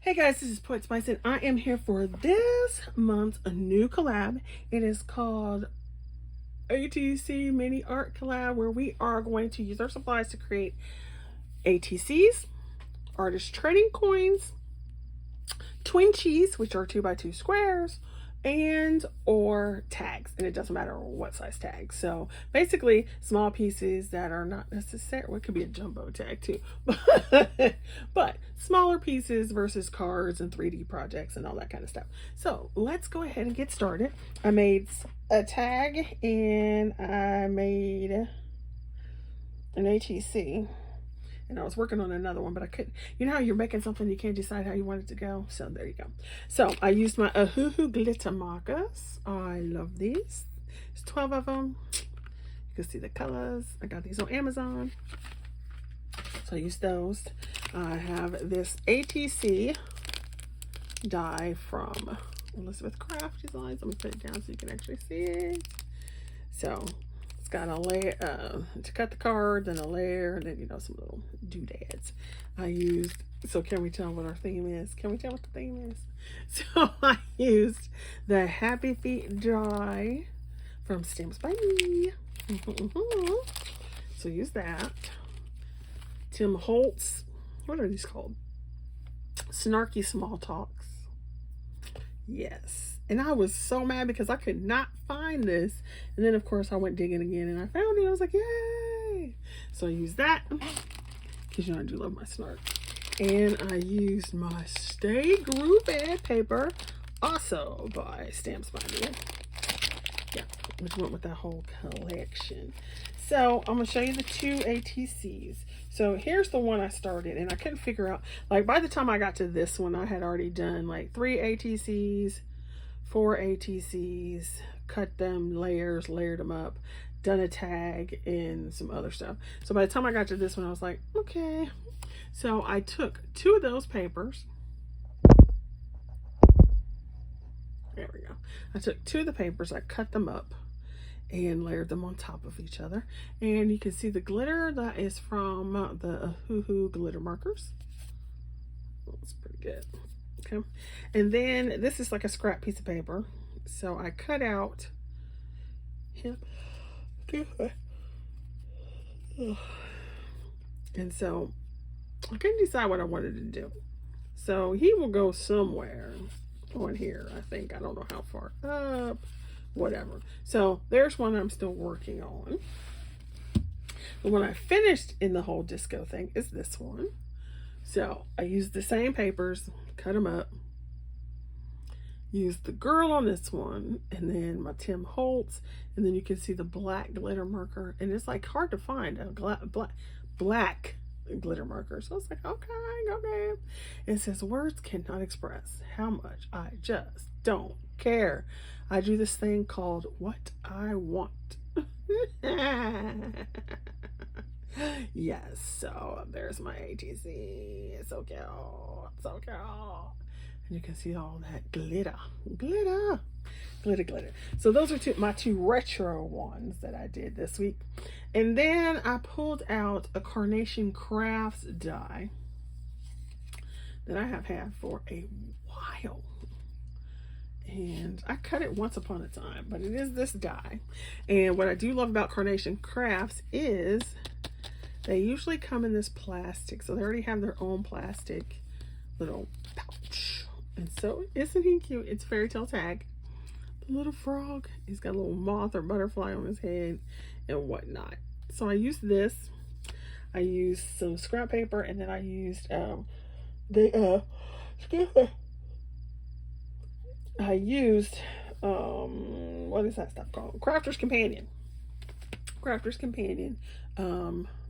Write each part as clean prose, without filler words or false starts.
Hey guys, this is Poetspice and I am here for this month's new collab. It is called ATC Mini Art Collab, where we are going to use our supplies to create ATCs, artist trading coins, twinchies, which are 2x2 squares, and or tags, and it doesn't matter what size tag. So basically small pieces that are not necessary. Well, it could be a jumbo tag too, but smaller pieces versus cards and 3D projects and all that kind of stuff. So let's go ahead and get started. I made a tag and I made an ATC. And I was working on another one, but I couldn't. You know how you're making something, you can't decide how you want it to go? So there you go. So I used my Ahuhu glitter markers. I love these. There's 12 of them. You can see the colors. I got these on Amazon. So I used those. I have this ATC die from Elizabeth Craft Designs. Let me put it down so you can actually see it. So got a layer to cut the card, then a layer, and then, you know, some little doodads. I used, so can we tell what our theme is? Can we tell what the theme is? So I used the Happy Feet die from Stamps by Me. So use that. Tim Holtz, what are these called? Snarky Small Talks. Yes. And I was so mad because I could not find this. And then, of course, I went digging again and I found it. I was like, yay! So I used that because, you know, I do love my snark. And I used my Stay Groovy paper, also by Stamps by Me. Yeah, which went with that whole collection. So I'm going to show you the two ATCs. So here's the one I started, and I couldn't figure out, like, by the time I got to this one, I had already done like 3 ATCs, 4 ATCs, cut them, layered them up, done a tag and some other stuff. So by the time I got to this one, I was like, okay. So I took 2 of those papers. There we go. I took 2 of the papers, I cut them up and layered them on top of each other. And you can see the glitter that is from the Ahuhu glitter markers. That's pretty good. Okay, and then this is like a scrap piece of paper, so I cut out him, and so I couldn't decide what I wanted to do. So he will go somewhere on here, I think. I don't know how far up, whatever. So there's one I'm still working on. The one I finished in the whole disco thing is this one. So I used the same papers, cut them up, used the girl on this one, and then my Tim Holtz, and then you can see the black glitter marker, and it's like hard to find a black glitter marker. So it's like, okay. It says, words cannot express how much I just don't care. I do this thing called what I want. Yes, so there's my ATC. It's so cute. So cute. And you can see all that glitter. So those are my two retro ones that I did this week. And then I pulled out a Carnation Crafts die that I have had for a while. And I cut it once upon a time, but it is this die. And what I do love about Carnation Crafts is they usually come in this plastic. So they already have their own plastic little pouch. And so isn't he cute? It's fairy tale tag. The little frog. He's got a little moth or butterfly on his head and whatnot. So I used this. I used some scrap paper, and then I used I used what is that stuff called? Crafter's Companion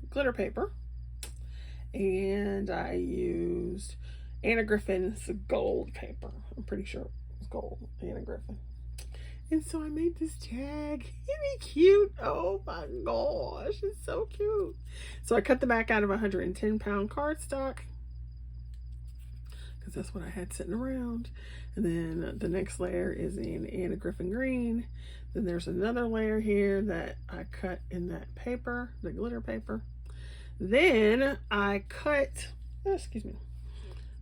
glitter paper, and I used Anna Griffin's gold paper. I'm pretty sure it was gold, Anna Griffin. And so I made this tag. Isn't he cute? Oh my gosh, it's so cute. So I cut the back out of 110-pound cardstock because that's what I had sitting around. And then the next layer is in Anna Griffin green. Then there's another layer here that I cut in that paper, the glitter paper. Then I cut, excuse me,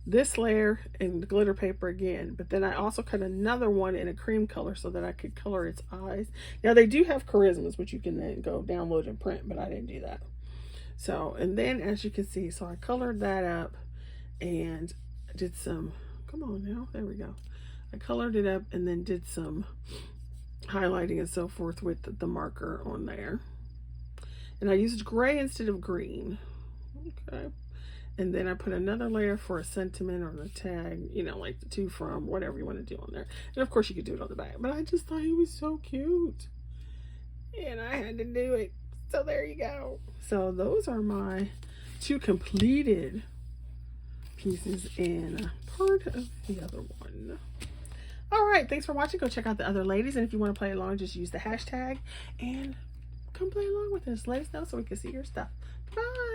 this layer in the glitter paper again, but then I also cut another one in a cream color so that I could color its eyes. Now they do have charismas, which you can then go download and print, but I didn't do that. So, and then as you can see, so I colored that up and did some, come on now, there we go. I colored it up and then did some highlighting and so forth with the marker on there. And I used gray instead of green. Okay. And then I put another layer for a sentiment or the tag, you know, like the to from, whatever you want to do on there. And of course you could do it on the back, but I just thought he was so cute. And I had to do it. So there you go. So those are my 2 completed pieces and part of the other one. All right, thanks for watching. Go check out the other ladies. And if you want to play along, just use the hashtag and come play along with us. Let us know so we can see your stuff. Bye.